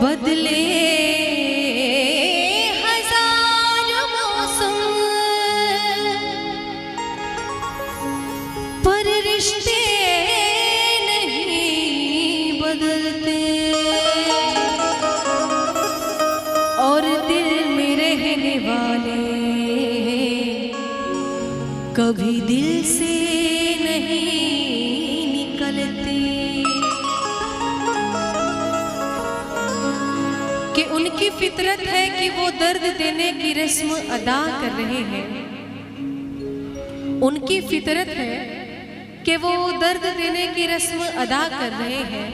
बदले हजार मौसम पर रिश्ते नहीं बदलते, और दिल में रहने वाले कभी दिल से नहीं निकलते। कि उनकी फितरत है कि वो दर्द देने की रस्म अदा कर रहे हैं, उनकी फितरत है कि वो दर्द देने की रस्म अदा कर रहे हैं,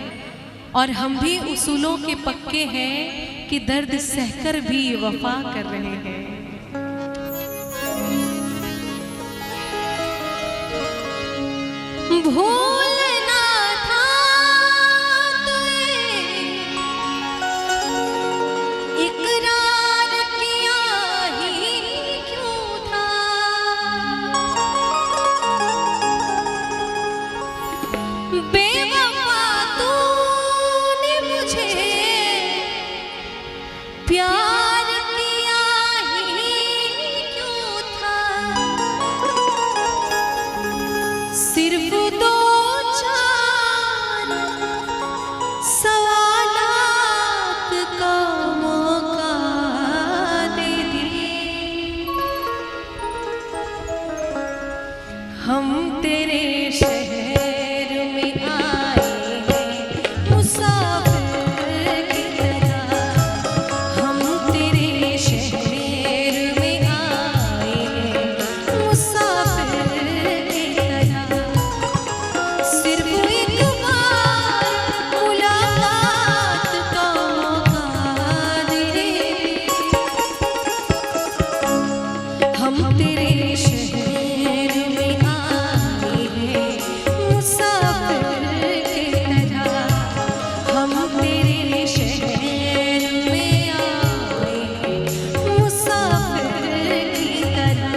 और हम भी उसूलों के पक्के हैं कि दर्द सहकर भी वफा कर रहे हैं। भूलना था तुझे, इकरार किया ही क्यों था, बेवफा तूने मुझे प्यार किया ही क्यों था। सिर्फ दो चार सवालात का मौका दे दे, हम तेरे शहर में आए हैं मुसाफिर की तरह, हम तेरे शहर में आए हैं मुसाफिर की तरह। सिर्फ एक बार मुलाकात का मौका दे, हम तेरे शहर में आए हैं मुसाफिर की तरह, हम तेरे शहर में आए हैं मुसाफिर की तरह।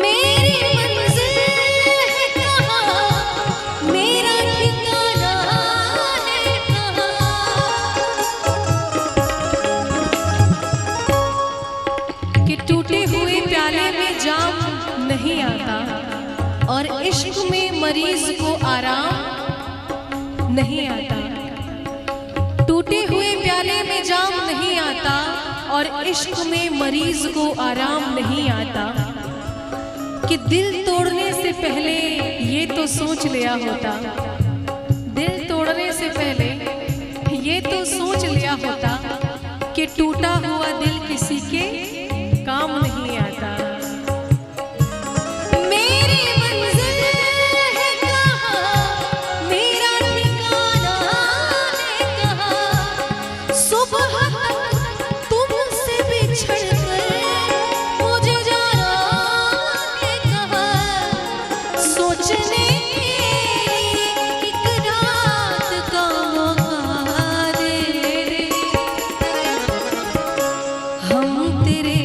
मेरी मंजिल है कहाँ, मेरा ठिकाना है कहाँ। कि टूटे हुए प्याले में जाम नहीं आता, और इश्क में मरीज को आराम नहीं आता। टूटे हुए प्याले में जाम नहीं आता, और इश्क में मरीज को आराम नहीं आता। कि दिल तोड़ने से पहले ये तो सोच लिया होता, दिल तोड़ने से पहले ये तो सोच लिया होता कि टूटा हुआ दिल किसी के काम नहीं आता। मेरी मंजिल है कहाँ, मेरा ठिकाना है कहाँ। सुबह तक तुमसे बिछड़ कर मुझे जाना है कहाँ। सोचने एक रात का मौका दे दे, हम तेरे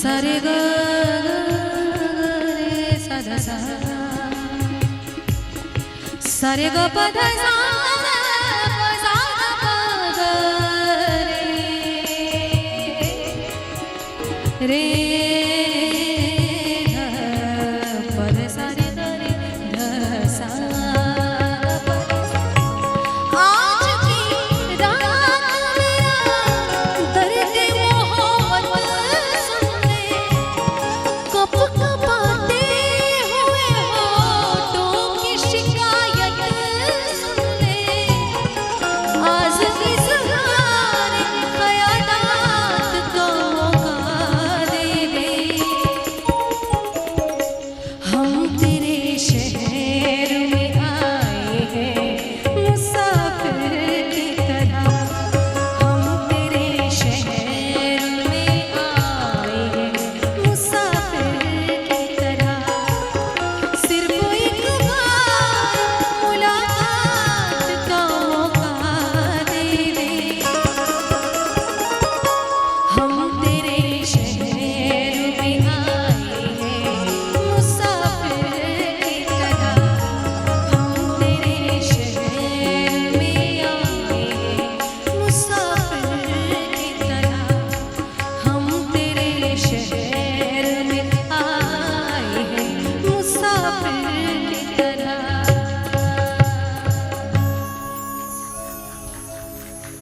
सा रे ग रे सा ध सा सा रे ग प ध सा प सा ग रे रे